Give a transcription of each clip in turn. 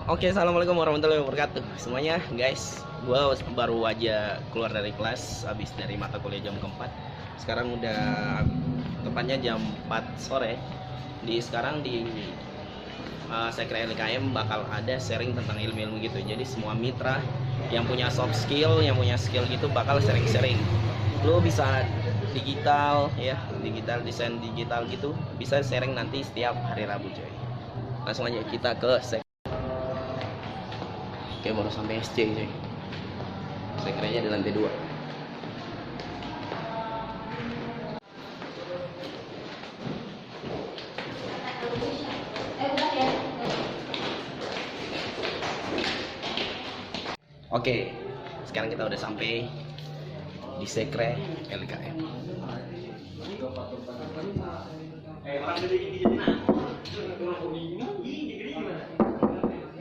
Oke, assalamualaikum warahmatullahi wabarakatuh semuanya guys. Gua baru aja keluar dari kelas habis dari mata kuliah jam keempat. Sekarang udah tepatnya jam 4 sore. Sekarang di Sekre LKM bakal ada sharing tentang ilmu-ilmu gitu. Jadi semua mitra yang punya soft skill, yang punya skill gitu bakal sharing-sharing. Lo bisa digital ya, desain digital gitu, bisa sharing nanti setiap hari Rabu coy. Langsung aja kita ke Oke, baru sampai SC coy. Sekrenya di lantai 2. Oke, sekarang kita udah sampai di Sekre LKM.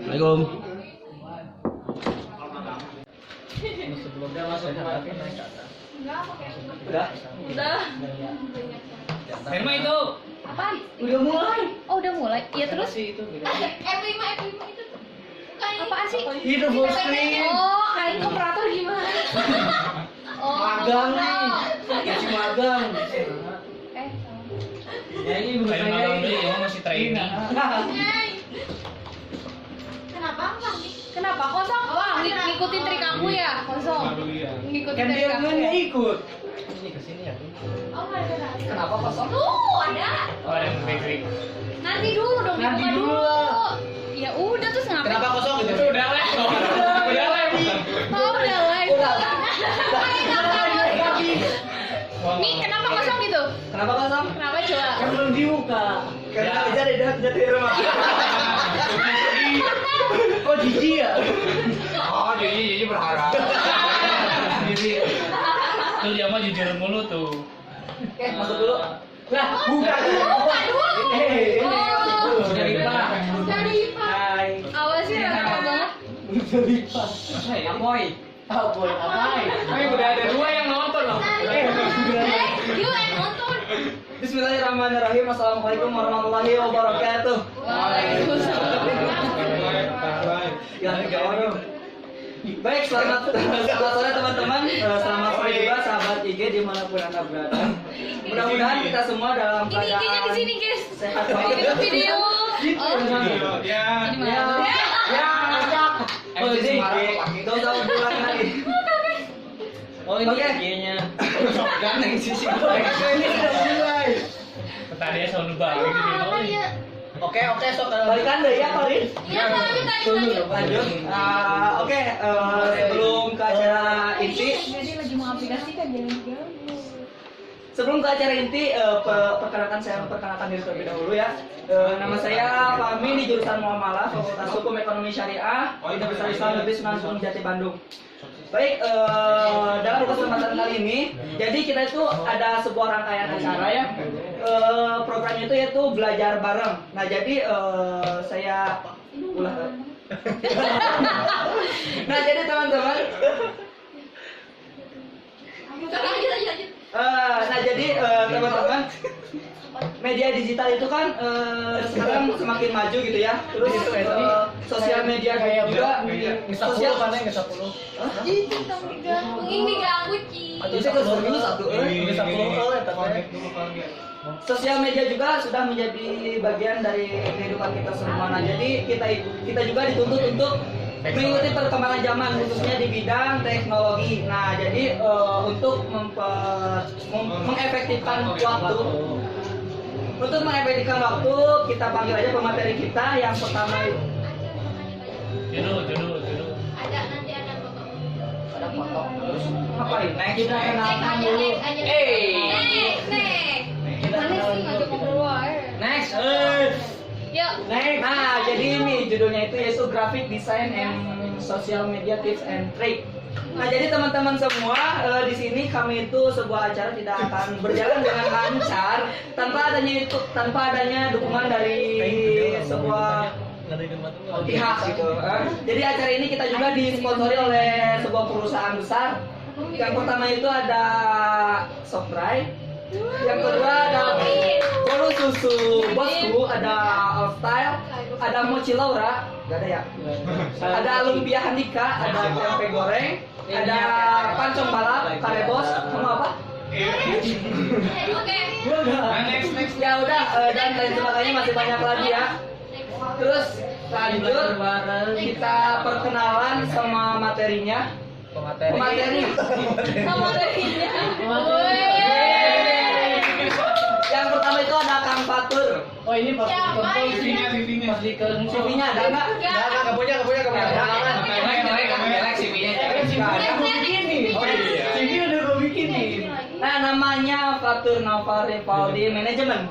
Assalamualaikum. Sebelumnya masuk ke naik ke atas. Udah. Firma itu. Apaan? Udah mulai. Oh, udah mulai. Iya terus? Itu F5 itu. Apaan sih? Itu full screen. Oh, aing operator gimana? Oh, Magang nih. Masih magang. Sama. Ya ini bukan saya magang dulu, ya masih training. Kenapa kosong? Wah, ngikutin trik aku ya, kosong. Ngikutin trik aku. ikut. Ini kesini ya. Oh, ada. Kenapa kosong? Tuh, ada. Oh, ada yang bakery. Nanti dulu dong, Nanti dibuka dulu dulu. lah. Ya udah terus ngapain? Kenapa kosong gitu? Itu udah live. Udah live. Oh, udah live. Nih, kenapa kosong gitu? Kenapa kosong? Kenapa coba? Kan belum dibuka. Karena jadi di rumah. Kok jijik ya? Oh, jadi berharap. Jadi tuh dia mah jujur mulu tuh. Oke, masuk dulu. Lah, buka dulu. Buka dulu. Oh, Dari Pak. dari Pak. Hai. Awas sih, rata banget. Dari Pak. Apoy. Apoy, apoy. Udah ada 2 yang nonton loh. Yuk, nonton. Bismillahirrahmanirrahim. Assalamualaikum warahmatullahi wabarakatuh. Waalaikumsalam. Ya, baik, selamat sore teman-teman. Selamat sore juga sahabat IG dimanapun anda berada. Mudah-mudahan kita semua dalam Ini IG-nya di keadaan sini, guys. sehat Itu video. Oh. Ya. Di mana? Ya, ngajak. Oh, ini IG. Gak usah ulang lagi. Oh, ini Oke. IG-nya. Shotgun yang sisi ini sudah mulai. Tadi selalu balik di sini. Oke, sok balikan deh ya, Parin. Iya, lanjut. Lanjut. Oke, sebelum ke acara inti, Jadi lagi mengaplikasikan jangan diganggu. sebelum ke acara inti, perkenalkan diri terlebih dahulu ya. Nama saya Fahmi di jurusan Muamalah, Fakultas Hukum Ekonomi Syariah, Universitas Islam Negeri Sunan Gunung Jati Bandung. Baik, dalam kesempatan kali ini, jadi kita itu ada sebuah rangkaian acara ya. Programnya itu yaitu belajar bareng. Nah, jadi saya ulang. Nah, jadi teman-teman. Nah, jadi teman-teman, media digital itu kan sekarang semakin maju gitu ya. Terus sosial media juga sosial mana yang 10? Itu dong diganggu. Ini diganggu, Ci. Sosial media juga sudah menjadi bagian dari kehidupan kita semua. Nah, jadi kita juga dituntut untuk mengikuti perkembangan zaman khususnya di bidang teknologi. Nah, jadi untuk mengefektifkan waktu. Untuk mengefektifkan waktu, kita panggil aja pemateri kita yang pertama itu. Jodoh. Ada foto. Terus ngapain? Next. Kita kenalkan dulu. Next. Mana sih ngajak ngobrol aja. Next. Yuk. Nah, jadi ini judulnya itu yaitu Graphic Design and Social Media Tips and Trick. Nah, jadi teman-teman semua di sini kami itu sebuah acara tidak akan berjalan dengan lancar tanpa adanya dukungan dari sebuah pihak gitu. Jadi acara ini kita juga disponsori oleh sebuah perusahaan besar. Yang pertama itu ada Sofray, yang kedua ada bolu susu bosku, ada All Style, ada Mochi Laura, gak ada ya? Ada lumpia Handika, ada tempe goreng, ada pancong balap, kare bos, sama apa? Oke. Next. Ya udah, dan lain sebagainya masih banyak lagi ya. Terus lanjut, kita perkenalan sama materinya. Pemateri. Sama darinya. Yang pertama itu ada Kang Fatur. Oh ini pas Siapa CV-nya. CV-nya ada nggak? Nggak punya. Jangan. Melek CV-nya. CV udah gue bikinin. Nah, namanya Fatur Nova Rivaldi Manajemen.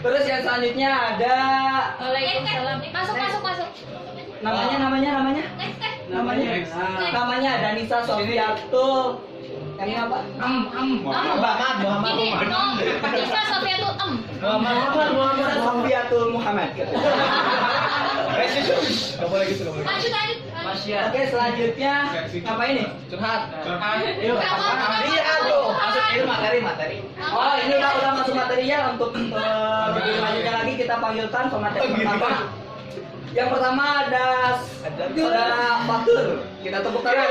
Terus yang selanjutnya ada Waalaikumsalam. Masuk. namanya Next. namanya Danisa Sofiatul. Yang ini apa? Muhammad. Ini Nisa Sofia tuh Danisa Sofiatul Muhammad. Nggak boleh gitu. Lanjut. Oke, selanjutnya apa ini? Curhat. Iya, Masuk ini materi. Oh, ini udah masuk material untuk lebih lanjutnya lagi kita panggilkan pemateri pertama. Yang pertama ada saudara Fatur. Kita tepuk tangan.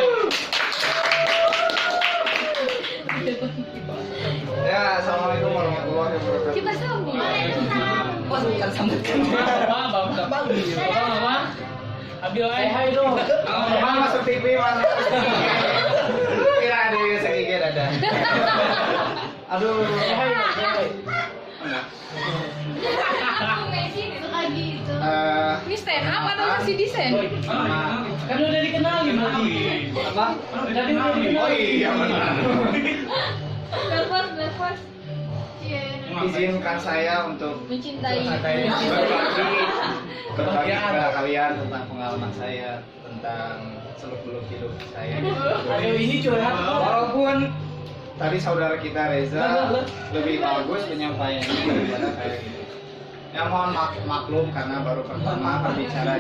Ya, assalamualaikum warahmatullahi wabarakatuh. Kita sambung. Oh, bukan sambutkan. Mama. Abil hai dong. Mama masuk TV mana? Kira ada yang segigit ada. Aduh. Ini stand up atau masih desain? Kan udah dikenalin lagi. Apa? Jadi udah dikenalin. Oh iya benar. Nervous. Izinkan saya untuk Mencintai. berbagi kepada kalian tentang pengalaman saya, tentang seluk-beluk hidup saya. Ayo ini curhat. Walaupun tadi saudara kita Reza lebih bagus penyampaiannya daripada saya gitu. Ya mohon maklum karena baru pertama berbicara.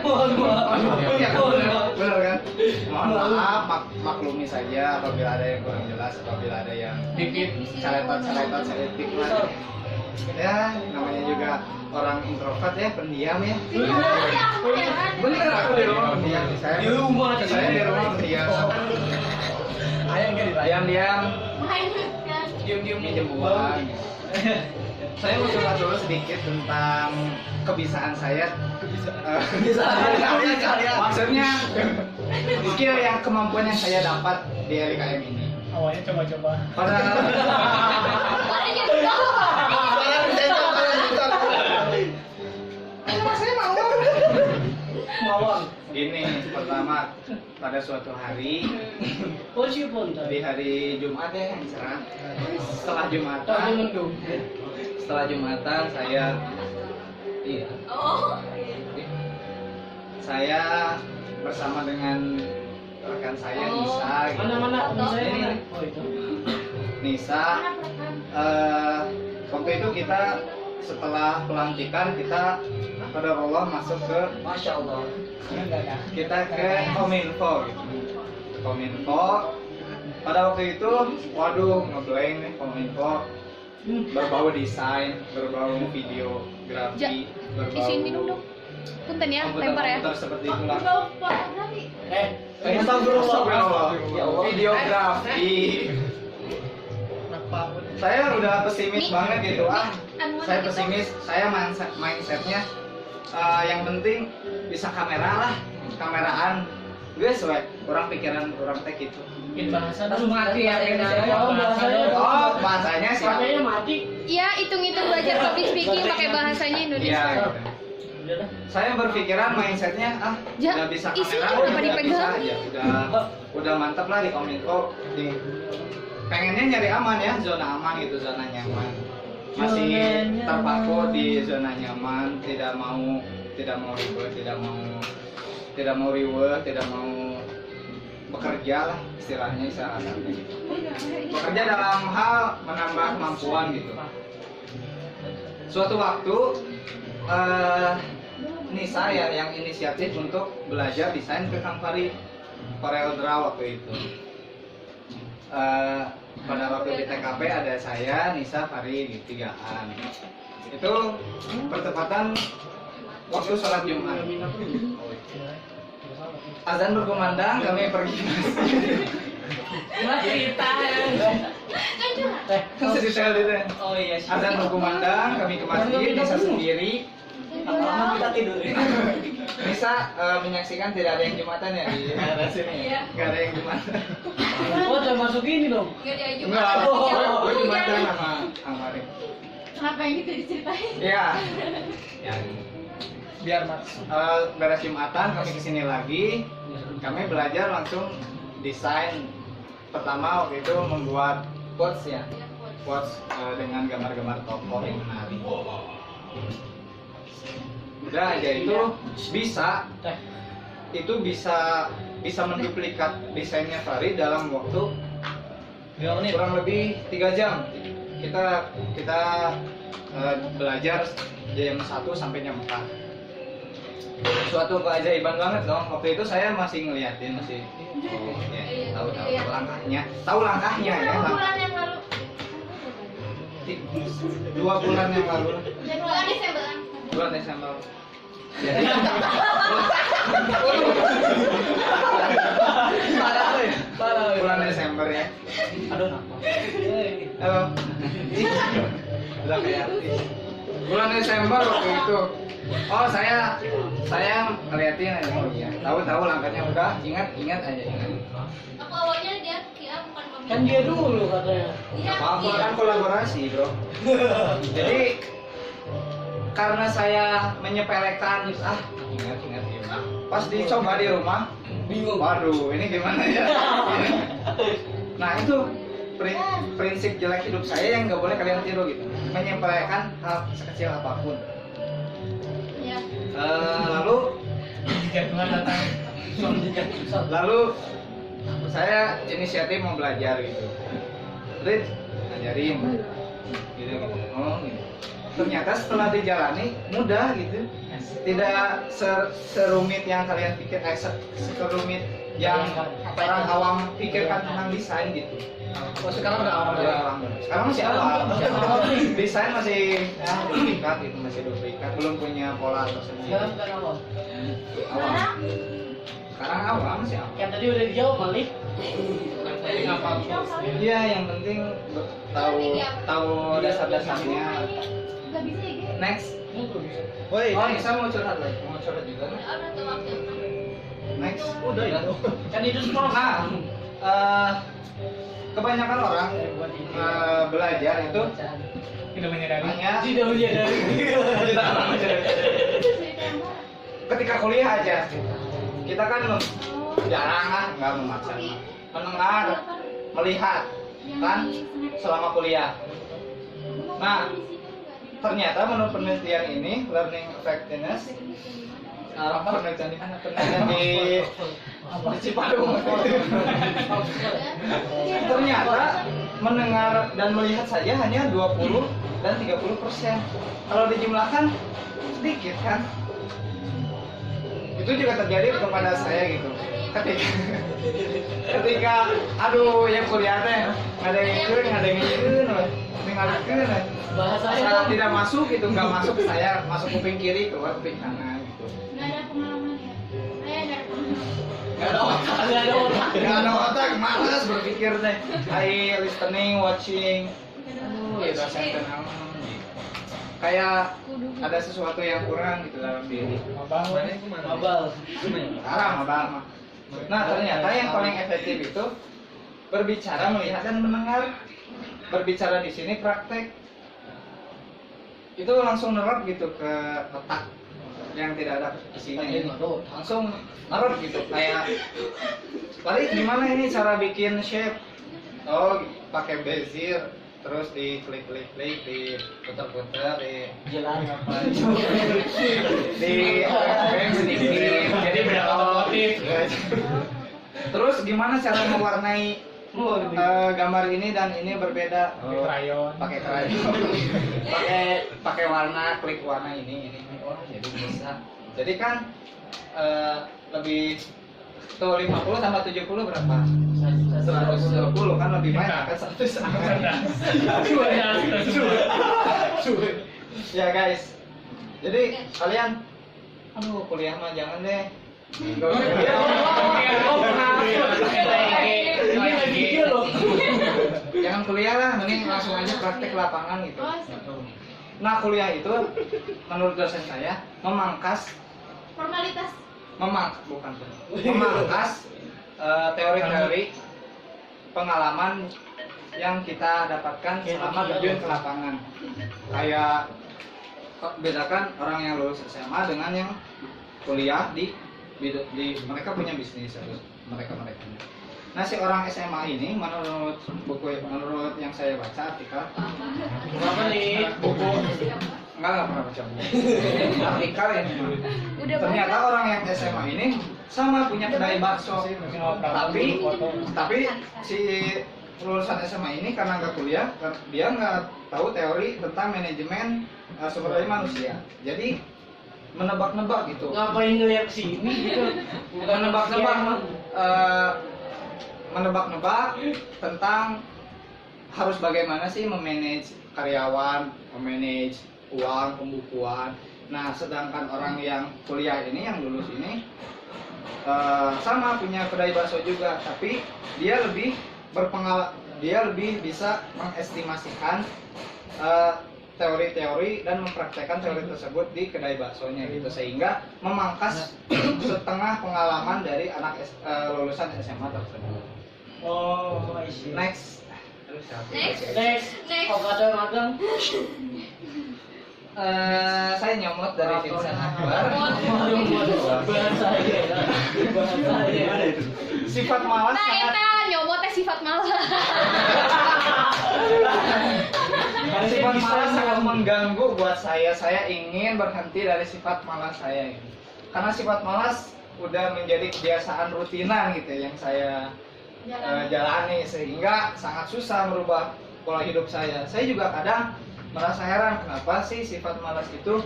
Benar kan? Mohon maaf, maklumi saja apabila ada yang kurang jelas, apabila ada yang caletot seletik lah. Ya, namanya juga orang introvert ya, pendiam ya. Bener aku di rumah pendiam. Saya di rumah pendiam. Diam-diam, minjem uang. Saya mau coba dulu sedikit tentang kebisaan saya. Maksudnya skill yang kemampuan yang saya dapat di LKM ini. Awalnya coba-coba. Pada ini pertama pada suatu hari di hari Jumat ya yang cerah. Setelah Jumatan saya bersama dengan rekan saya Nisa gitu. Mana? Ini. Oh itu. Nisa waktu itu kita setelah pelantikan kita pada Allah masuk ke Masya Allah. kita ke Kominfo gitu. Kominfo pada waktu itu waduh ngeblank nih Kominfo, berbau desain, berbau videografi, berbau Isiin minum dong. Punten ya, lempar ya. komputer seperti itulah. Astagfirullah. Ya Allah. Videografi. Saya udah pesimis banget gitu saya pesimis, saya mindsetnya yang penting bisa kameraan guys, orang pikiran orang teh gitu. Bikin bahasa Langsung mati ya, Bahasanya sih Bahasanya mati. Iya, hitung-hitung belajar public speaking pakai bahasanya Indonesia. iya gitu. Saya berpikiran mindsetnya Ja, udah bisa isinya kamera, kenapa dipegang? bisa aja, udah mantap lah di Kominfo. Pengennya nyari aman ya, zona aman gitu, zona nyaman. Masih terpaku di zona nyaman, tidak mau ribet, tidak mau riweh, tidak mau bekerja lah istilahnya gitu. Bekerja dalam hal menambah kemampuan gitu. Suatu waktu Nisa ya yang inisiatif untuk belajar desain ke Kang Fari Corel Draw waktu itu. pada waktu di TKP ada saya, Nisa, Farid, tigaan. Itu bertepatan waktu sholat Jumat. Azan berkumandang, kami pergi ke masjid. Mas cerita Kan Sedetail itu. Oh iya sih. Azan berkumandang, kami ke masjid, Nisa sendiri. Lama kita tidur. Nisa menyaksikan tidak ada yang Jumatan ya di daerah sini. Iya. Nggak ada yang Jumatan. Oh, udah masuk ini dong. Gak diajak. Enggak, gue Jumatan sama Arif. Kenapa yang gitu diceritain? Iya. Ya. Biar mas. Beres Jumatan kami kesini lagi. Kami belajar langsung desain. Pertama waktu itu membuat quotes ya. Quotes dengan gambar-gambar tokoh yang menarik. Udah aja itu bisa menduplikat desainnya Farid dalam waktu kurang lebih 3 jam. Kita belajar jam 1 sampai jam 4. Suatu keajaiban banget dong. Waktu itu saya masih ngeliatin tahu langkahnya ya. Bulan yang lalu. 2 bulan yang lalu. Bulan Desember. Bulan Desember. Jadi Parah. bulan Desember ya. Aduh nama. Halo. Udah kayak bulan Desember waktu itu. Oh saya ngeliatin aja. Oh iya. Tahu langkahnya udah. Ingat aja. Aku awalnya dia kira bukan komedi. Kan dia dulu katanya. Iya. Apa kan kolaborasi bro. Jadi karena saya menyepelekan ingat ya. Pas dicoba di rumah bingung. Waduh ini gimana ya. Nah itu prinsip jelek hidup saya yang nggak boleh kalian tiru gitu. Menyepelekan hal sekecil apapun. Iya. Lalu saya inisiatif mau belajar gitu. Rid ngajarin gitu. Oh gitu. Ternyata setelah dijalani mudah gitu. Tidak serumit yang kalian pikir, serumit yang orang awam pikirkan tentang desain gitu. Oh sekarang udah awam ya. Sekarang masih awam. Desain masih duplikat gitu, masih duplikat, belum punya pola tersendiri. Sekarang bukan awal. Awam. Sekarang awam masih awam. Yang tadi udah dijawab Malik. Iya, yang penting tahu dasar-dasarnya. Gak bisa ya, Ge? Next. Woi, Oh, Nisa mau curhat lagi. Mau curhat juga. Udah tuh waktu. Next. udah itu. Kan itu semua. Nah, kebanyakan orang belajar itu Tidak menyadari. hanya Tidak menyadari. ketika kuliah aja. Kita kan jarang nggak memaksa. Mendengar, melihat kan selama kuliah. Nah, ternyata menurut penelitian ini learning effectiveness penelitian di Cipadung ternyata mendengar dan melihat saja hanya 20 dan 30%. Kalau dijumlahkan sedikit kan. Itu juga terjadi kepada saya gitu. Ketika aduh yang kuliah teh ngadengin Bahasanya saya tidak masuk gitu, nggak masuk ke saya, masuk kuping kiri keluar kuping kanan gitu. Gak ada pengalaman ya? Saya ada pengalaman. Nggak ada otak, nggak ada otak, malas berpikir teh. Listening, watching, gitu saya kenal. Kayak ada sesuatu yang kurang gitu dalam diri. Mabal. Abang. Nah ternyata yang paling efektif itu berbicara, melihat dan mendengar. Berbicara di sini praktek. Itu langsung nerap gitu ke otak yang tidak ada isinya. Langsung nerap gitu kayak Farid gimana ini cara bikin shape? Oh pakai bezier, terus di klik di putar di Jalan apa? di frame sedikit jadi berapa motif. Terus gimana cara mewarnai gambar ini dan ini berbeda? Pakai krayon. pakai warna, klik warna ini. Oh jadi bisa. Jadi kan lebih Tuh 50 tambah 70 berapa? 120 kan lebih banyak kan 100. Ya guys. Jadi kalian aduh kuliah mah jangan deh. Nggak usah kuliah. Jangan kuliah lah, mending langsung aja praktek lapangan gitu. Nah kuliah itu menurut dosen saya memangkas Formalitas. memangkas teori-teori pengalaman yang kita dapatkan selama terjun ke lapangan. Kayak bedakan orang yang lulus SMA dengan yang kuliah di mereka punya bisnis mereka. Nah si orang SMA ini menurut yang saya baca artikel Berapa nih? buku enggak pernah baca buku artikel ini Udah ternyata orang yang SMA ini sama punya kedai bakso tapi si lulusan SMA ini karena nggak kuliah dia nggak tahu teori tentang manajemen sumber daya manusia jadi menebak-nebak gitu Ngapain ngeliat sini gitu? menebak-nebak tentang harus bagaimana sih memanage karyawan, memanage uang, pembukuan. Nah, sedangkan orang yang kuliah ini, yang lulus ini sama punya kedai bakso juga, tapi dia lebih bisa mengestimasikan teori-teori dan mempraktekkan teori tersebut di kedai baksonya gitu sehingga memangkas setengah pengalaman dari anak lulusan SMA tersebut. Oh, I see. Next. Next. Kok ada magang? Saya nyomot dari Vincent Akbar. Bahasa aja. Sifat malas Nah, sangat eta nyomotnya sifat malas. sifat malas sangat mengganggu buat saya. Saya ingin berhenti dari sifat malas saya ini. Karena sifat malas udah menjadi kebiasaan rutinan gitu yang saya jalani sehingga sangat susah merubah pola hidup saya. Saya juga kadang merasa heran kenapa sih sifat malas itu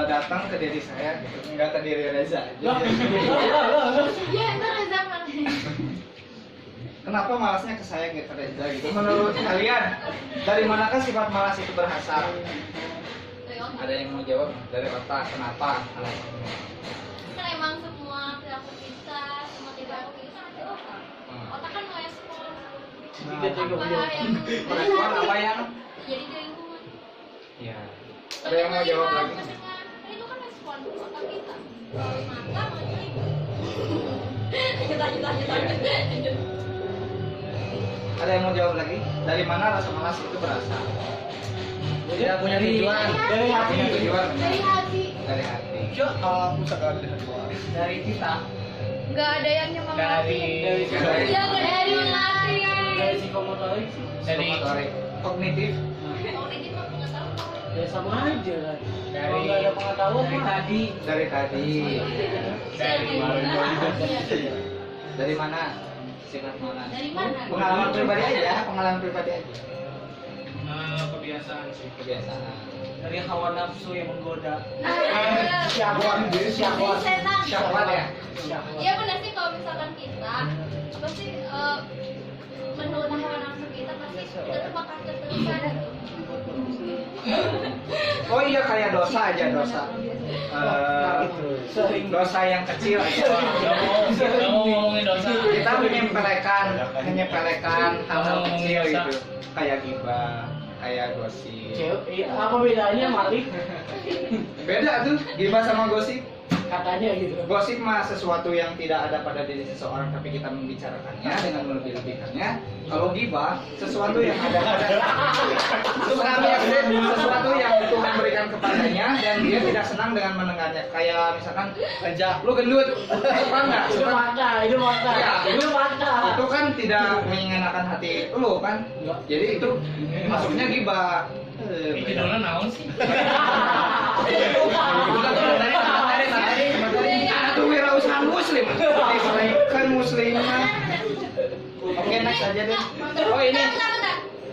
datang ke diri saya gitu, enggak ke diri Reza aja. Ya, entar zaman. Kenapa malasnya ke saya nggak ke Reza gitu? Menurut kalian dari manakah sifat malas itu berasal? Ada yang mau jawab dari otak? Kenapa? Alasannya? Kan emang semua perilaku kita, semua tindakan kita kan ada otak. Otak kan merespon apa yang Merespon apa yang? jadi di lingkungan. Ya. Ada yang mau jawab lagi? Mendengar. Itu kan respon otak kita. Mata mengerti. Lanjut. Ada yang mau jawab lagi? Dari mana rasa malas itu berasal? Tidak punya tujuan. Dari hati. Punya tujuan? Dari hati. Dari hati. Dari kita. Nggak ada yang nyemangatin. Dari Iya, nggak dari hati. Dari psikomotorik. Dari Motorik. Kognitif. Kognitif mah pengetahuan. Ya sama aja lah. Dari- Kalau nggak ada pengetahuan dari mah. tadi. Dari tadi. Dari Dari mana? Sifat malas. Dari mana? Pengalaman pribadi aja. Pengalaman pribadi aja. kebiasaan sih. Kebiasaan. Dari hawa nafsu yang menggoda. Syahwat. Dari setan. Syahwat ya. Iya benar sih kalau misalkan kita pasti menurut hawa nafsu kita pasti kita tuh bakal keterusan. Oh iya kayak dosa aja dosa. Dosa yang kecil aja. Gak mau ngomongin dosa. Kita menyepelekan hal-hal kecil gitu. Kayak gibah, kayak gosip. Apa bedanya Malik? Beda tuh gibah sama gosip. Katanya gitu. Gosip mah sesuatu yang tidak ada pada diri seseorang tapi kita membicarakannya dengan melebih-lebihkannya. Kalau gibah sesuatu yang ada pada sesuatu yang Tuhan berikan kepadanya dan dia tidak senang dengan mendengarnya. Kayak misalkan aja lu gendut, suka nggak? Itu fakta, itu fakta. Ya, Itu fakta. Itu kan tidak menyenangkan hati lu kan. Jadi itu masuknya gibah. Ini judulnya naon sih? Anak tuh wirausaha muslim. Kan muslimah. Oke, next aja deh. Oh ini. Bentar.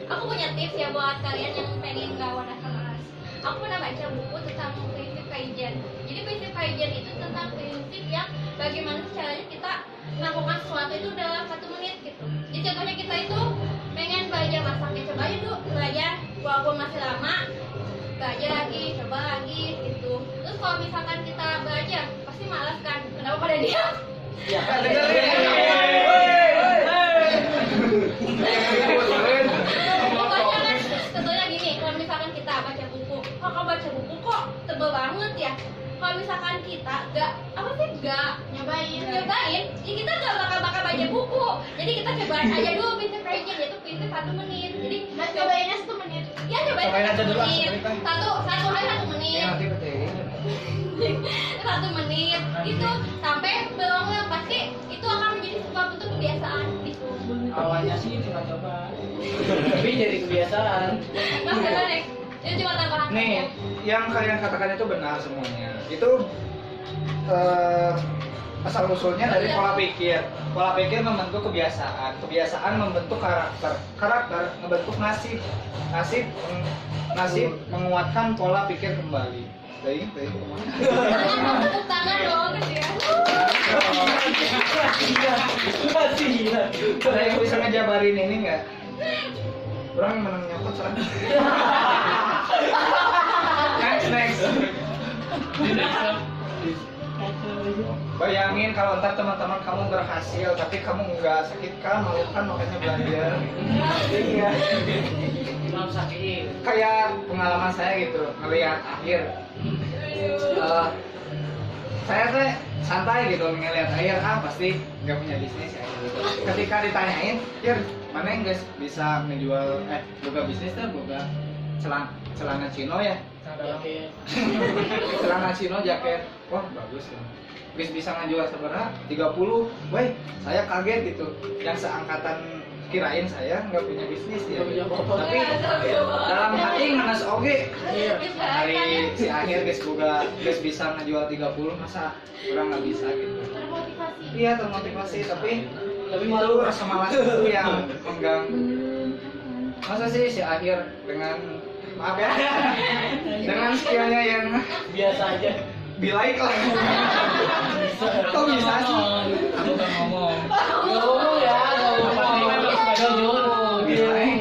Aku punya tips ya buat kalian yang pengen gak wadah keras. Aku pernah baca buku tentang prinsip Kaizen. Jadi prinsip Kaizen itu tentang prinsip yang bagaimana caranya kita melakukan sesuatu itu dalam 1 menit gitu. Jadi contohnya kita itu pengen belajar masaknya, coba aja dulu belajar walaupun masih lama, belajar lagi, coba lagi gitu. Terus kalau misalkan kita belajar pasti malas kan, kenapa pada diam? Ya, Pokoknya kan contohnya gini, kalau misalkan kita baca buku, kalau baca buku kok tebel banget ya. Kalau misalkan kita gak nyobain, ya kita gak bakal baca buku. Jadi kita cobain aja dulu prinsip Kaizen, yaitu prinsip 1 menit. Jadi cobainnya 1 menit. Ya cobain Cobain aja 1 dulu, menit. sekali, Satu hari 1 menit. Ya nanti petik. 1 menit itu sampai berulang pasti itu akan menjadi sebuah bentuk kebiasaan gitu. Awalnya sih cuma coba. tapi jadi kebiasaan. Mas coba deh, itu cuma tambahan Nih, saja. yang kalian katakan itu benar semuanya. Itu asal usulnya dari pola pikir. Pola pikir membentuk kebiasaan. Kebiasaan membentuk karakter. Karakter membentuk nasib. Nasib menguatkan pola pikir kembali. Baik. Tangan dong, tepuk tangan dong gitu ya. Ada yang bisa ngejabarin ini nggak? Orang menang nyokot serang. Next. Bayangin kalau ntar teman-teman kamu berhasil, tapi kamu nggak sakit kan, malu kan makanya belajar. Iya. Imam sakit. Kayak pengalaman saya gitu, ngelihat akhir. Saya teh santai gitu ngelihat akhir, pasti nggak punya bisnis ya. Gitu. Ketika ditanyain, mana yang guys bisa ngejual buka bisnis tuh buka celana chino ya. Celana chino jaket, wah bagus ya. Bisa ngejual seberapa 30, weh saya kaget gitu. Yang seangkatan kirain saya nggak punya bisnis ya. Tapi dalam hati ngenes oge. Hari si akhir guys bisa ngejual 30, masa orang nggak bisa gitu. Termotivasi. Iya termotivasi, tapi itu rasa malas itu yang mengganggu. Masa sih si akhir dengan maaf ya dengan skillnya yang Biasa aja. bilaik lah. Kok bisa sih? Aku kan ngomong. Ngomong ya, ngomong. Bilaik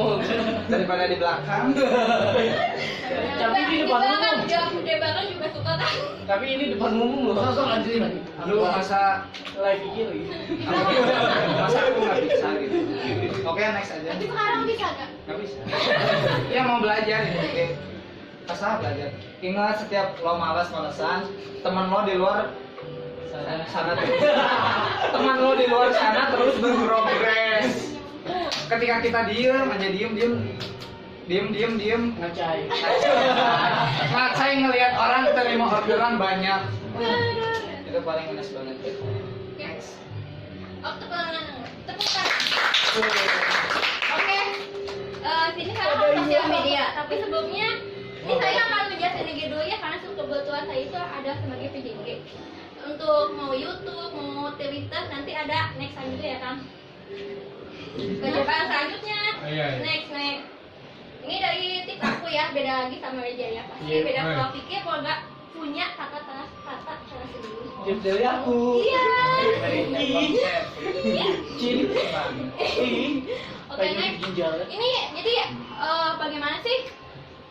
daripada di belakang. Tapi di depan umum. Dia bahkan juga suka kan. Tapi ini depan umum loh. Langsung lanjutin lagi. Lu masa Live IG lagi. masa aku nggak bisa gitu. Oke next aja. Tapi sekarang bisa gak? Nggak bisa. Ya mau belajar ini. Pasal belajar. Ingat setiap lo malesan, teman lo di luar sana terus. Teman lo di luar sana terus berprogres. Ketika kita diem aja diem Ngacai. ngacai ngelihat orang terima orderan banyak. Itu paling ngenes banget. Next. Oh, tepuk tangan. Oke. Sini sekarang sosial media, tapi sebelumnya ini saya akan menjelaskan IG dulu ya, karena kebetulan saya itu ada sebagai PJJ. Untuk mau YouTube, mau Twitter, nanti ada next selanjutnya ya Kang. Kegiatan selanjutnya, Iya. next. Ini dari tips aku ya, beda lagi sama meja ya. Pasti beda pola pikir kalau nggak punya kata cara sendiri. Tips dari aku. Iya. Cini. Oke, next. Ini jadi bagaimana sih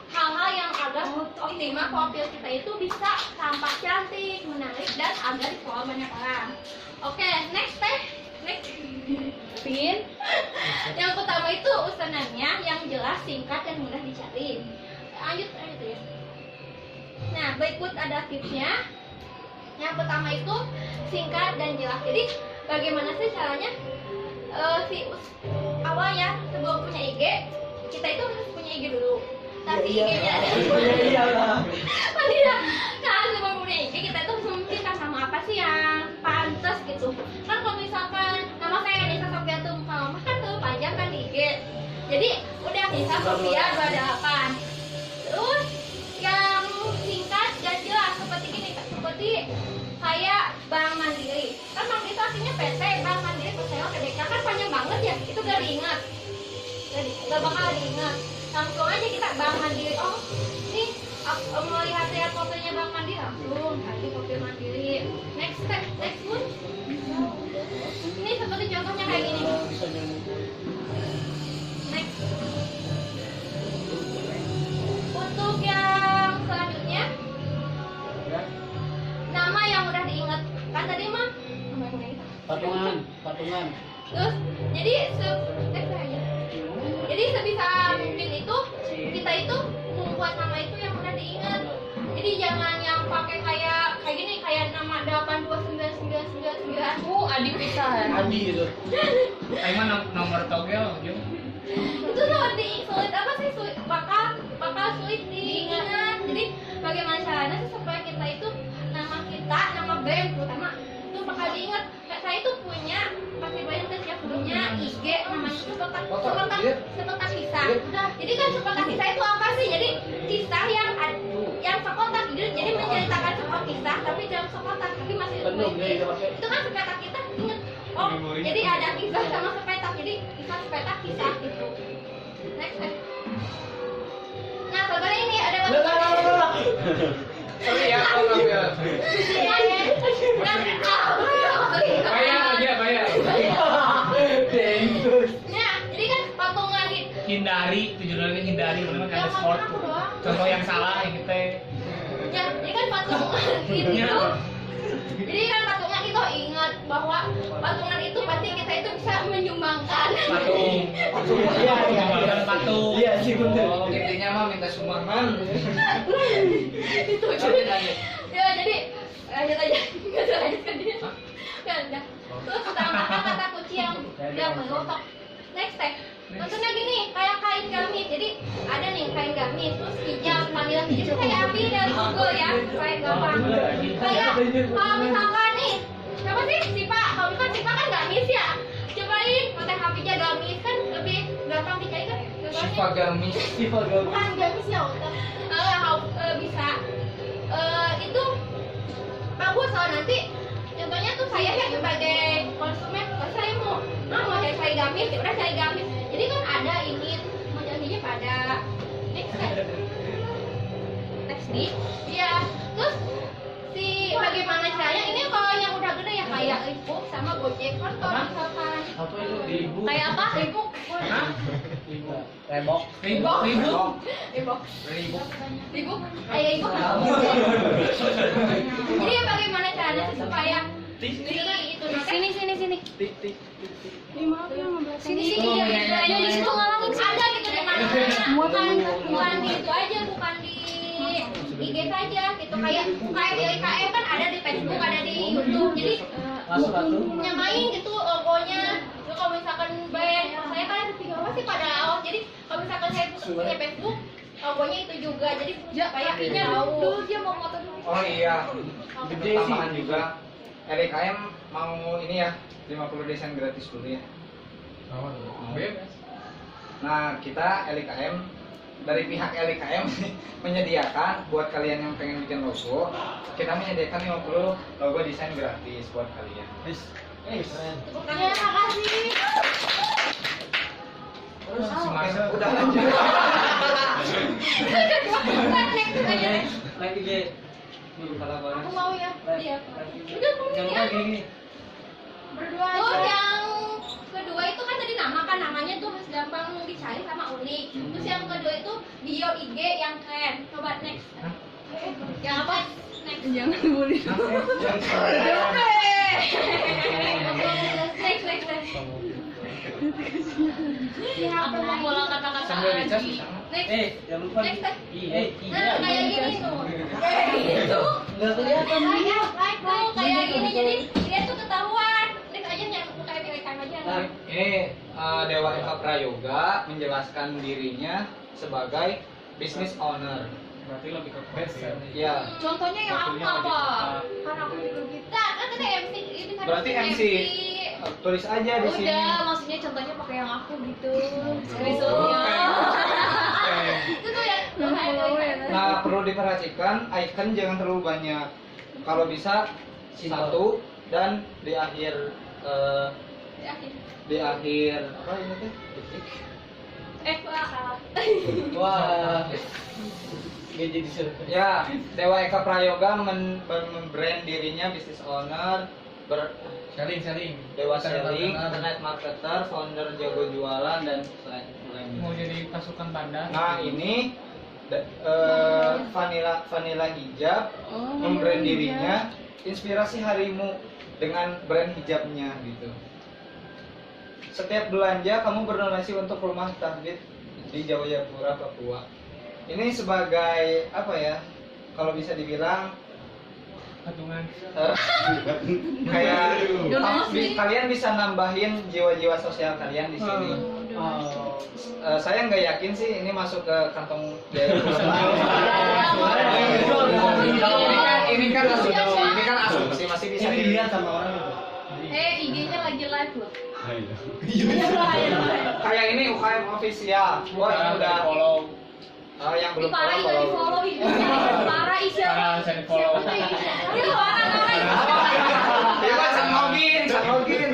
hal-hal yang agar optimal profil kita itu bisa tampak cantik, menarik, dan agar di-follow banyak orang. Oke, next. Pin. Yang pertama itu usenannya yang jelas, singkat, dan mudah dicari. Lanjut ya. Nah, berikut ada tipsnya. Yang pertama itu singkat dan jelas. Jadi bagaimana sih caranya awalnya sebelum punya IG, kita itu harus punya IG dulu. Tapi IG-nya Iya lah. tidak. Nah, sebelum punya IG kita itu harus memikirkan nama apa sih yang pantas gitu. Kan kalau misalkan nama saya Nisa Sofiatul Muhammad kan tuh panjang kan di IG. Jadi udah Nisa Sofia 28. Terus yang singkat dan jelas seperti gini, seperti kayak Bank Mandiri. Kan Mandiri itu artinya PT, Bank Mandiri Persero Tbk, kan panjang banget ya. Itu gak diingat. Gak bakal diingat. Langsung aja kita Bank Mandiri. Oh, ini melihat fotonya Bang Mandi langsung kasih kopi mandiri. Next step, next one. Ini seperti contohnya kayak gini. Next. Untuk yang selanjutnya, nama yang udah diingat kan tadi mah Patungan. terus jadi jadi sebisa mungkin itu kita itu membuat nama itu yang udah diingat. Jadi jangan yang pakai kayak gini, kayak nama 8299999. Adi pisan. Adi itu. Emang nomor togel gitu. Itu sulit apa sih, bakal sulit diingat. Jadi bagaimana caranya sih supaya kita itu nama band terutama itu bakal diingat. Kayak saya itu punya pasti banyak tes yang punya IG namanya itu sekotak kisah. Jadi kan sekotak kisah itu apa sih? Jadi kisah yang sekotak, jadi menceritakan sebuah kisah tapi dalam sekotak tapi masih itu kan sepetak kita ingat. Oh, jadi ada kisah sama sepetak, jadi kisah sepetak kisah gitu. Next. Nah, sebenarnya ini ada Sorry ya, kalau ngambil. Bayar. Nah, jadi kan patungan gitu. Hindari, tujuannya hindari, benar kan ada sport. Contoh yang salah yang kita. Ya, jadi kan patungan itu. Jadi kan patungan itu ingat bahwa patungan itu pasti kita itu bisa menyumbangkan. Patung. Iya sih bener. Oh, intinya mah minta sumbangan. Itu ya jadi lanjut aja nggak usah lanjutkan dia kan udah. Terus tambahkan kata kunci yang udah menutup. Next step contohnya gini, kayak kain gamis. Jadi ada nih kain gamis, terus hijab, panggilan hijab kayak ambil dari Google ya supaya gampang. Kayak kalau misalkan nih siapa sih Sipa, kalau misalkan Sipa kan gamis ya, cobain pakai hapijah gamis kan lebih gampang dicari kan. Siva gamis. Bukan gamis ya udah bisa itu bagus soal nanti contohnya tuh saya ya sebagai konsumen saya mau cari gamis ya udah cari gamis, jadi kan ada ini mau jadinya pada next di ya. Terus si bagaimana caranya ini kalau yang udah gede ya kayak Libook sama Gojek kan kalau misalkan Apa itu? Ribu. kayak apa Libook Rebok. Libook kayak ibu. Jadi bagaimana caranya sih supaya itu Sini. sini Oh, ya, iya. aja di situ ngalangin ada gitu di mana-mana, bukan di itu aja, bukan di IG saja gitu, kayak IKM kan ada di Facebook, ada di YouTube, jadi nyamain gitu logonya. Terus kalau misalkan band saya kan ada 3 sih pada awal, jadi kalau misalkan saya punya Facebook logonya itu juga, jadi supaya tahu dia mau foto dulu. Oh iya. Tambahan juga. LKM mau ini ya 50 desain gratis dulu ya. Nah, kita LKM dari pihak LKM menyediakan buat kalian yang pengen bikin logo, kita menyediakan 50 logo desain gratis buat kalian. Tepuk tangan, makasih. Semuanya udah lanjut. Next aja. Lagi G. Aku mau ya. Iya. Udah kamu ya. Berdua aja. Terus yang kedua itu kan tadi nama kan, namanya tuh harus gampang dicari sama unik. Terus yang kedua itu bio IG yang keren. Coba next. Yang apa? Next. Jangan bully. Next. Aku mau pulang kata-kata Sambil dicas Adi. sama. Next. Jangan lupa. Next. Iya. Nah, kayak gini tuh. Kayak gitu. Enggak kelihatan. Kayak gini, jadi dia tuh ketahuan. Next aja yang kayak direkam aja. Nah, ini Dewa Eka Prayoga menjelaskan dirinya sebagai business owner. Berarti lebih ke konsep. Ya, Contohnya yang aku apa? Karena aku juga gitu. Kan kita MC, ini kan berarti MC. Tulis aja di sini. Udah, maksudnya contohnya pakai yang aku gitu. Oh, Screenshotnya. Itu tuh ya. Nah, perlu diperhatikan icon jangan terlalu banyak. Kalau bisa satu dan di akhir apa ini tuh? Titik. Salah. Wah. Gak jadi seru. Ya, Dewa Eka Prayoga membrand dirinya business owner, Saling. Dewa Selling, internet marketer, founder Jago Jualan dan lain-lain. Mau jadi pasukan panda. Nah ini Vanilla Hijab membrand dirinya inspirasi harimu dengan brand hijabnya gitu. Setiap belanja kamu berdonasi untuk rumah tahfidz di Jayapura, Papua. Ini sebagai apa ya? Kalau bisa dibilang Patungan. kayak Donasi. kalian bisa nambahin jiwa-jiwa sosial kalian di sini. Oh. Saya nggak yakin sih ini masuk ke kantong Jayapura. Ini kan asumsi masih bisa dilihat sama orang itu. IG-nya lagi live loh. Kayak ini UKM official. Wah ini udah follow. yang belum Parah juga di follow hidupnya. Parah isi Parah, saya di-follow. Itu orang-orang. Ya kan sang login. Karin.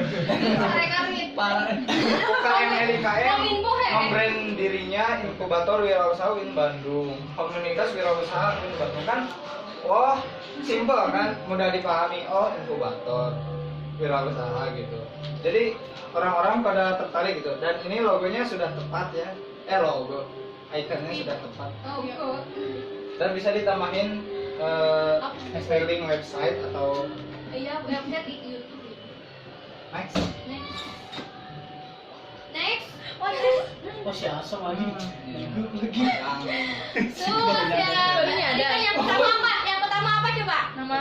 UKM LKM Kominfo, he. membrand dirinya inkubator wirausaha Win Bandung. Komunitas wirausaha Win Bandung kan. Wah, simple kan, mudah dipahami. Oh, inkubator wirausaha gitu. Jadi orang-orang pada tertarik gitu. Dan ini logonya sudah tepat ya. Logo ikonnya sudah tepat. Oh, good. Dan bisa ditambahin styling website atau Iya, website di YouTube. next. Next. What is? Oh si Asam lagi. Tuh, ya. Ini ada. Ini yang pertama apa? Yang pertama apa coba? Nama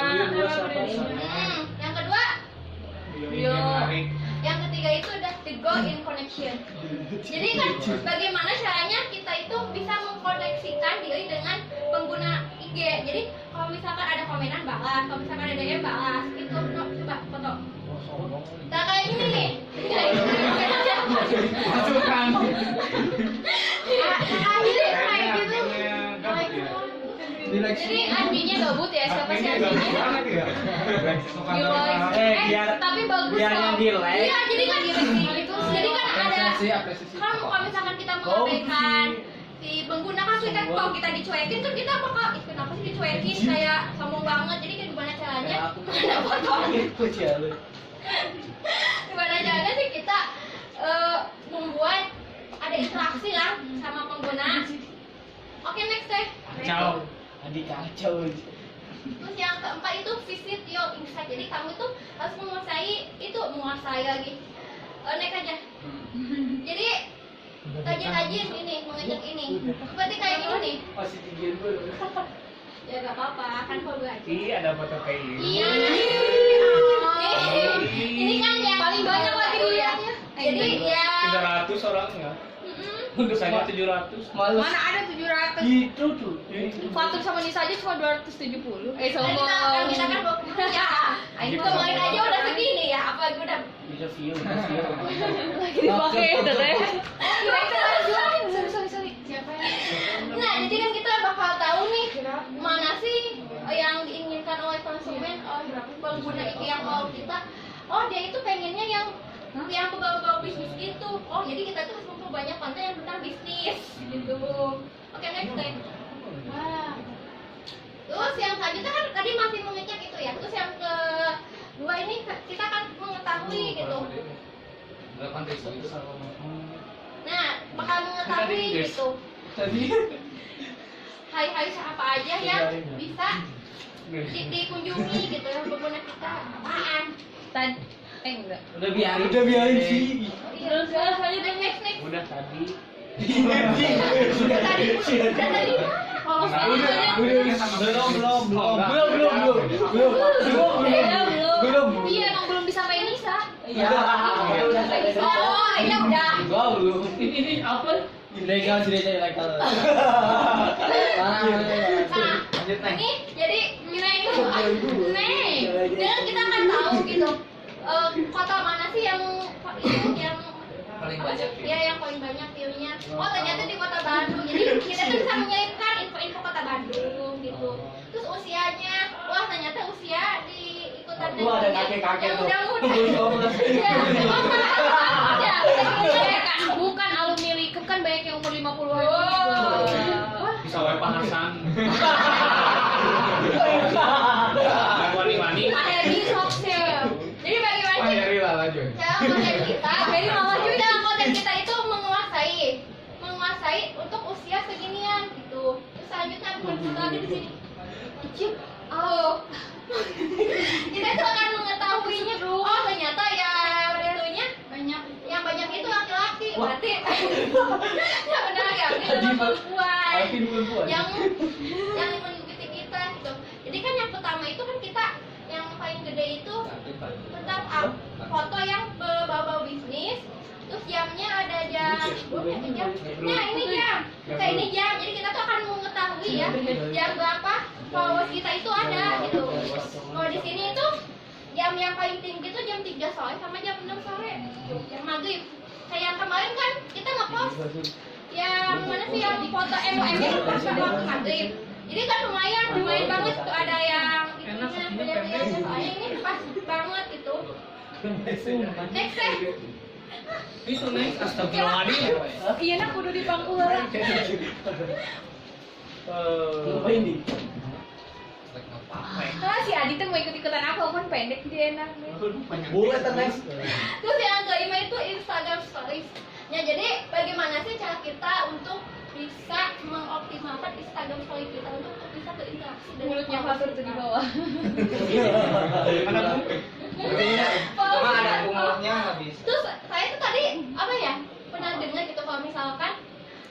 Yang kedua, Yo. yang ketiga itu udah the go in connection. Jadi kan bagaimana caranya kita itu bisa mengkoneksikan diri dengan pengguna IG. Jadi kalau misalkan ada komenan balas, kalau misalkan ada DM balas, itu no, coba foto. Nah kayak gini nih. Masukkan. Jadi kayak gitu. Jadi adminnya gabut ya, siapa sih adminnya? Tapi bagus biar yang di like. Iya, jadi kan jadi kan ada kan kalau misalkan kita mengabaikan si pengguna kan kita kalau kita dicuekin kan kita bakal ih kenapa sih dicuekin kayak sombong banget. Jadi kan gimana caranya? Ada foto. Gimana caranya sih kita membuat ada interaksi lah sama pengguna. Oke, next deh. Kacau. Adik kacau. Terus yang keempat itu visit your insight. Jadi kamu tuh harus menguasai lagi. Next aja. Jadi rajin-rajin ini mengajak ini. Seperti kayak gini nih. Masih tinggi dulu. Ya gak apa-apa, kan foto aja. Ada foto kayak ini. Iya. Ini kan yang paling banyak lagi dilihatnya. Jadi ya. 300 orangnya. Mm-mm. Saya 700. Males. Mana ada 700? Gitu tuh. Fatur sama Nisa aja cuma 270. Kan Sombong. kita kan 20 ya. Kemarin aja udah segini ya, apa udah Bisa view. Lagi dipakai teteh. Sorry. Siapa yang? Nah, jadi kan kita bakal tahu nih mana sih yang diinginkan oleh konsumen, pengguna IG yang mau kita. Oh, dia itu pengennya yang berbau-bau bisnis gitu. Oh, jadi kita tuh harus memperbanyak konten yang tentang bisnis gitu. Oke, next deh. Wah. Terus yang selanjutnya kan tadi masih mengecek itu ya. Terus yang kedua ini kita akan mengetahui gitu. Nah, bakal mengetahui gitu. Hai siapa aja yang bisa dikunjungi gitu yang pengguna kita apaan. Enggak. Udah biarin sih. Terus aja next. Udah tadi. Udah tadi. Kalau Belum. Iya, emang belum disampaikan Nisa. Iya. oh, ya udah. Belum. Ini apa? Ilegal sih ilegal. Nah, Lanjut nih. ini jadi dan kita akan tahu gitu kota mana sih yang Paling banyak ya yang paling banyak view-nya. Oh ternyata di kota Bandung. Jadi kita tuh bisa menyelipkan info-info kota Bandung gitu. Terus usianya, wah ternyata usia di ikutan Wah, ada kakek-kakek yang tuh. muda-muda. Ya, Bukan alumni Likep kan banyak yang umur 50-an. Wow. Wah, sawai pahasan. Wani-wani. Ada di sosial. Jadi bagaimana sih? Nyari lah lanjut. Dalam konten kita, jadi mama juga dalam konten kita itu menguasai untuk usia seginian gitu. Terus selanjutnya bukan satu lagi di sini. Icip, oh, kita itu akan mengetahuinya. Oh ternyata yang itunya banyak, yang banyak itu laki-laki. Berarti yang benar laki-laki adalah perempuan. Yang mengikuti kita gitu. Jadi kan yang pertama itu kan kita yang paling gede itu tentang foto yang berbau bisnis. Terus jamnya ada jam, nah ini jam, ini jam. Jadi kita tuh akan mengetahui ya jam berapa followers kita itu ada gitu. Kalau di sini itu jam yang paling tinggi itu jam 3 sore sama jam 6 sore, jam maghrib. Kayak yang kemarin kan kita ngepost yang mana sih yang foto MOM itu pas waktu maghrib. Jadi kan lumayan banget tuh ada yang itunya penyampaiannya, soalnya ini pas banget gitu. Next Itu next astagfirullahaladzim. Iya nak kudu di pangku lah. Ah si Adi tuh mau ikut-ikutan aku kan pendek dia enak. Boleh next. Terus yang kelima itu Instagram Stories. Ya jadi bagaimana sih cara kita untuk bisa mengoptimalkan Instagram Story kita untuk bisa berinteraksi dengan Mulutnya pasur tuh di bawah. Cuma ada umurnya nggak bisa. Terus saya tuh tadi apa ya pernah dengar gitu kalau misalkan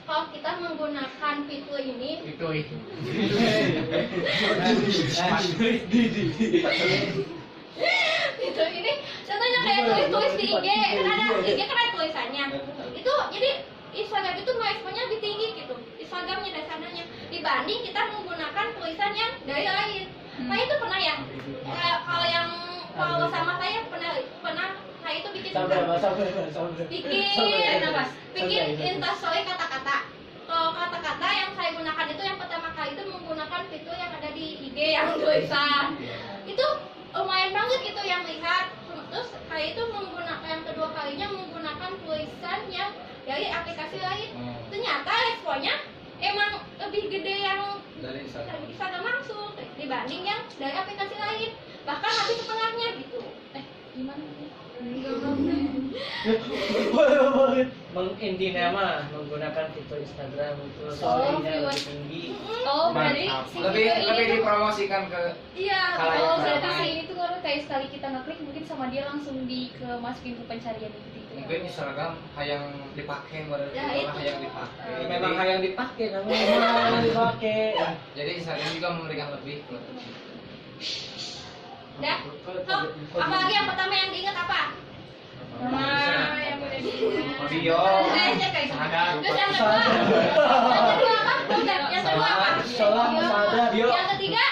kalau kita menggunakan fitur ini Itu. fitur ini contohnya kayak tulis di IG kan ada IG kan ada tulisannya itu jadi Instagram itu responnya lebih tinggi gitu Instagramnya dari sananya dibanding kita menggunakan tulisan yang dari lain. Saya itu pernah ya kalau yang follow sama saya pernah saya itu bikin instastory kata-kata. Kalau kata-kata yang saya gunakan itu yang pertama kali itu menggunakan fitur yang ada di IG yang tulisan itu lumayan banget gitu yang lihat. Terus saya itu menggunakan yang kedua kalinya menggunakan tulisan yang dari aplikasi lain. Ternyata responnya emang lebih gede yang dari Instagram langsung dibanding yang dari aplikasi lain. Bahkan habis setengahnya gitu. Gimana? Intinya mah menggunakan fitur Instagram itu story-nya lebih tinggi. Oh berarti si Lebih fitur ini tuh dipromosikan ke Iya. oh berarti ramai. si ini tuh kalau kayak sekali kita ngeklik mungkin sama dia langsung masukin ke pencarian gitu. mungkin Instagram yang dipakai Ya, itu. yang dipakai. Memang Jadi- yang dipakai namanya dipakai. Jadi Instagram juga memberikan lebih. Dah. Oh, apalagi yang pertama yang diingat apa? Nah, yang udah diingat. Bio. Sadar. Terus yang kedua apa? Yang kedua apa? Salah, sadar. Yang ketiga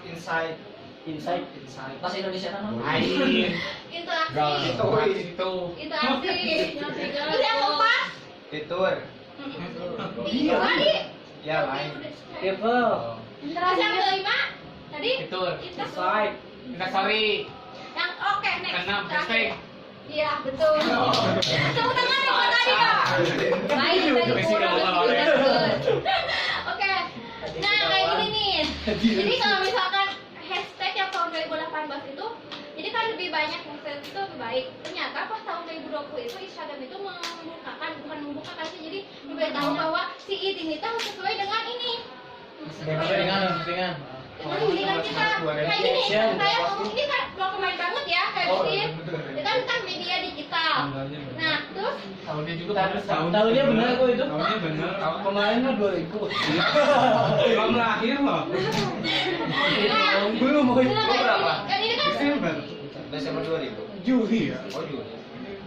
Inside. Insight. Bahasa Indonesia nama. interaksi. Itu. Interaksi. Terus yang keempat Fitur. itu tadi. Ya lain. People. Terus yang kelima tadi Fitur. Insight. Instastory. Yang oke next. Keenam Terakhir. hashtag. Iya betul. Tepuk tangan yang buat tadi ya. Baik tadi Masih kurang nggak apa-apa, lebih ya. bagus. Oke. Nah kayak gini nih. Jadi kalau misalkan hashtag yang tahun 2018 itu, jadi kan lebih banyak hashtag itu lebih baik. Ternyata pas tahun 2020 itu Instagram itu bukan membukakan sih, jadi memberitahu bahwa si ini itu harus sesuai dengan ini. Dengan. Dengan kita kayak gini, saya ngomong ini kan dokumen banget ya, kayak gini. Itu kan media digital. Nah, terus Tahunnya juga Tahunnya benar kok itu. Tahunnya benar. Kemarin mah 2000. Belum lahir loh. Belum mau nah, berapa? kan ini kan Desember 2000. Juli. Oh Juli.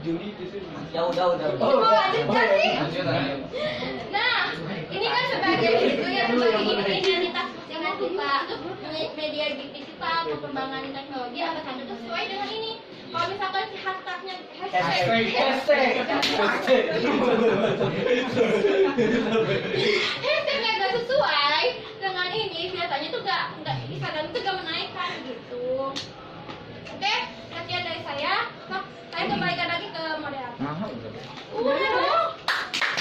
Juli itu. Ya udah. mau lanjutkan sih. Lanjut. Nah, ini kan sebagai itu ya sebagai identitas dengan kita untuk media digital, perkembangan teknologi akan itu sesuai dengan ini. Kalau misalkan si hashtagnya hashtagnya nggak sesuai dengan ini, biasanya tuh nggak Instagram itu nggak menaikkan gitu. Oke, sekian dari saya. Nah, saya kembalikan lagi ke moderator. Udah.